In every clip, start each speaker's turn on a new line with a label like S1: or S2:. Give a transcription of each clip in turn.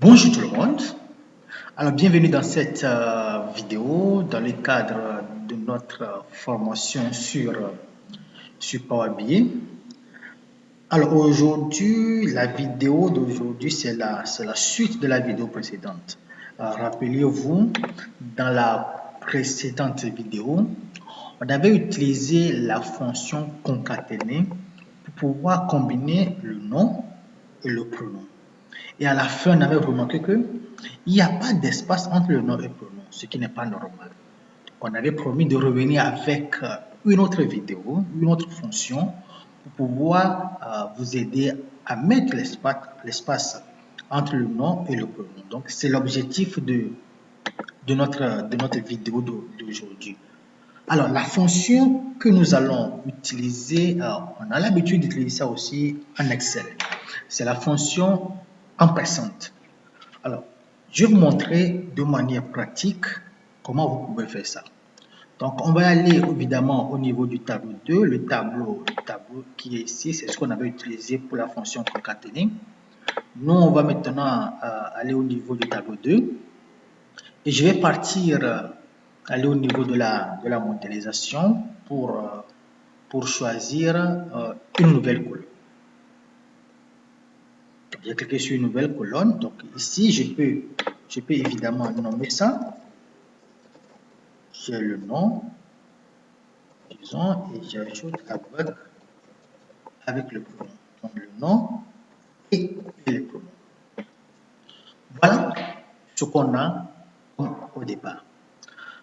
S1: Bonjour tout le monde. Alors bienvenue dans cette vidéo dans le cadre de notre formation sur Power BI. Alors aujourd'hui, la vidéo d'aujourd'hui c'est la suite de la vidéo précédente. Rappelez-vous, dans la précédente vidéo, on avait utilisé la fonction concaténer pour pouvoir combiner le nom et le prénom. Et à la fin, on avait remarqué qu'il n'y a pas d'espace entre le nom et le prénom, ce qui n'est pas normal. On avait promis de revenir avec une autre vidéo, une autre fonction pour pouvoir vous aider à mettre l'espace entre le nom et le prénom. Donc, c'est l'objectif de notre vidéo d'aujourd'hui. Alors, la fonction que nous allons utiliser, on a l'habitude d'utiliser ça aussi en Excel. C'est la fonction ampersand. Alors, je vais vous montrer de manière pratique comment vous pouvez faire ça. Donc, on va aller évidemment au niveau du tableau 2. Le tableau qui est ici, c'est ce qu'on avait utilisé pour la fonction concaténer. Nous, on va maintenant aller au niveau du tableau 2. Et je vais partir, aller au niveau de la modélisation pour choisir une nouvelle colonne. J'ai cliqué sur une nouvelle colonne. Donc ici, je peux évidemment nommer ça. J'ai le nom, disons, et j'ajoute avec le prénom. Donc le nom et le prénom. Voilà ce qu'on a au départ.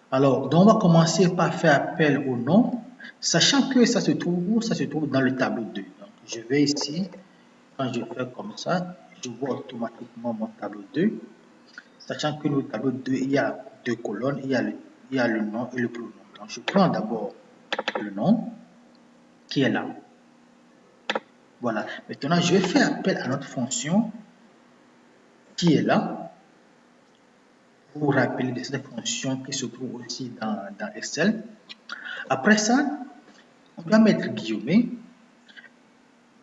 S1: Alors, donc on va commencer par faire appel au nom, sachant que ça se trouve où? Ça se trouve dans le tableau 2. Donc, je vais ici, quand je fais comme ça, je vois automatiquement mon tableau 2. Sachant que dans le tableau 2, il y a deux colonnes, il y a le nom et le prénom. Donc, je prends d'abord le nom qui est là. Voilà. Maintenant, je vais faire appel à notre fonction qui est là. Pour vous rappeler de cette fonction qui se trouve aussi dans Excel. Après ça, on doit mettre guillemets.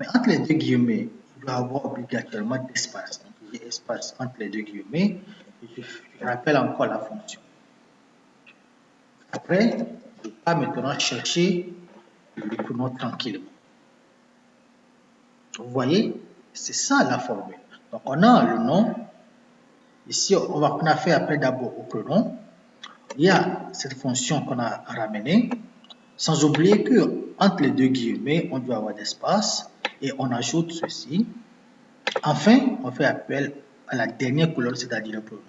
S1: Mais entre les deux guillemets, il doit y avoir obligatoirement d'espace. Donc, il y a espace entre les deux guillemets. Et je rappelle encore la fonction. Après, je vais maintenant chercher le prénom tranquillement. Vous voyez, c'est ça la formule. Donc, on a le nom. Ici, on a fait appel d'abord au prénom. Il y a cette fonction qu'on a ramenée. Sans oublier que entre les deux guillemets, on doit avoir d'espace. Et on ajoute ceci. Enfin, on fait appel à la dernière colonne, c'est-à-dire le prénom.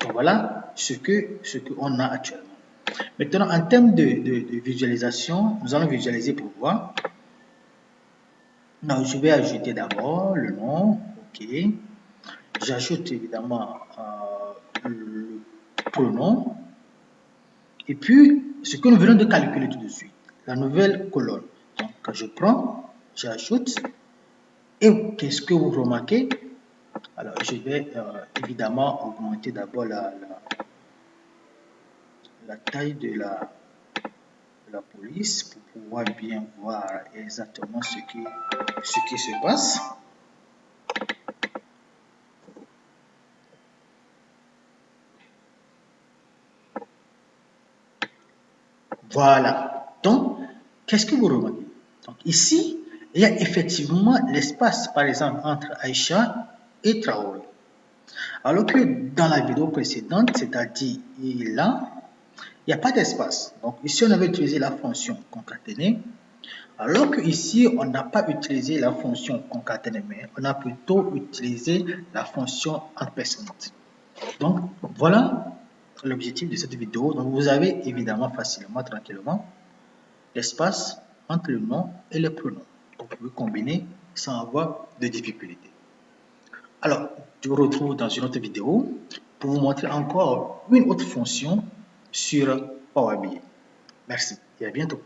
S1: Donc, voilà ce qu'on a actuellement. Maintenant, en termes de visualisation, nous allons visualiser pour voir. Donc, je vais ajouter d'abord le nom. OK. J'ajoute évidemment le prénom. Et puis, ce que nous venons de calculer tout de suite, la nouvelle colonne. Donc, je prends, j'ajoute. Et qu'est-ce que vous remarquez? Alors, je vais évidemment augmenter d'abord la taille de la police pour pouvoir bien voir exactement ce qui se passe. Voilà. Donc, qu'est-ce que vous remarquez? Donc, ici, il y a effectivement l'espace, par exemple, entre Aïcha et Traoré. Alors que dans la vidéo précédente, c'est-à-dire là, il n'y a pas d'espace. Donc, ici, on avait utilisé la fonction concaténer. Alors que ici, on n'a pas utilisé la fonction concaténer, mais on a plutôt utilisé la fonction ampersand. Donc, voilà l'objectif de cette vidéo. Donc, vous avez évidemment facilement, tranquillement, l'espace entre le nom et le prénom. Donc, vous pouvez combiner sans avoir de difficulté. Alors, je vous retrouve dans une autre vidéo pour vous montrer encore une autre fonction sur Power BI. Merci et à bientôt.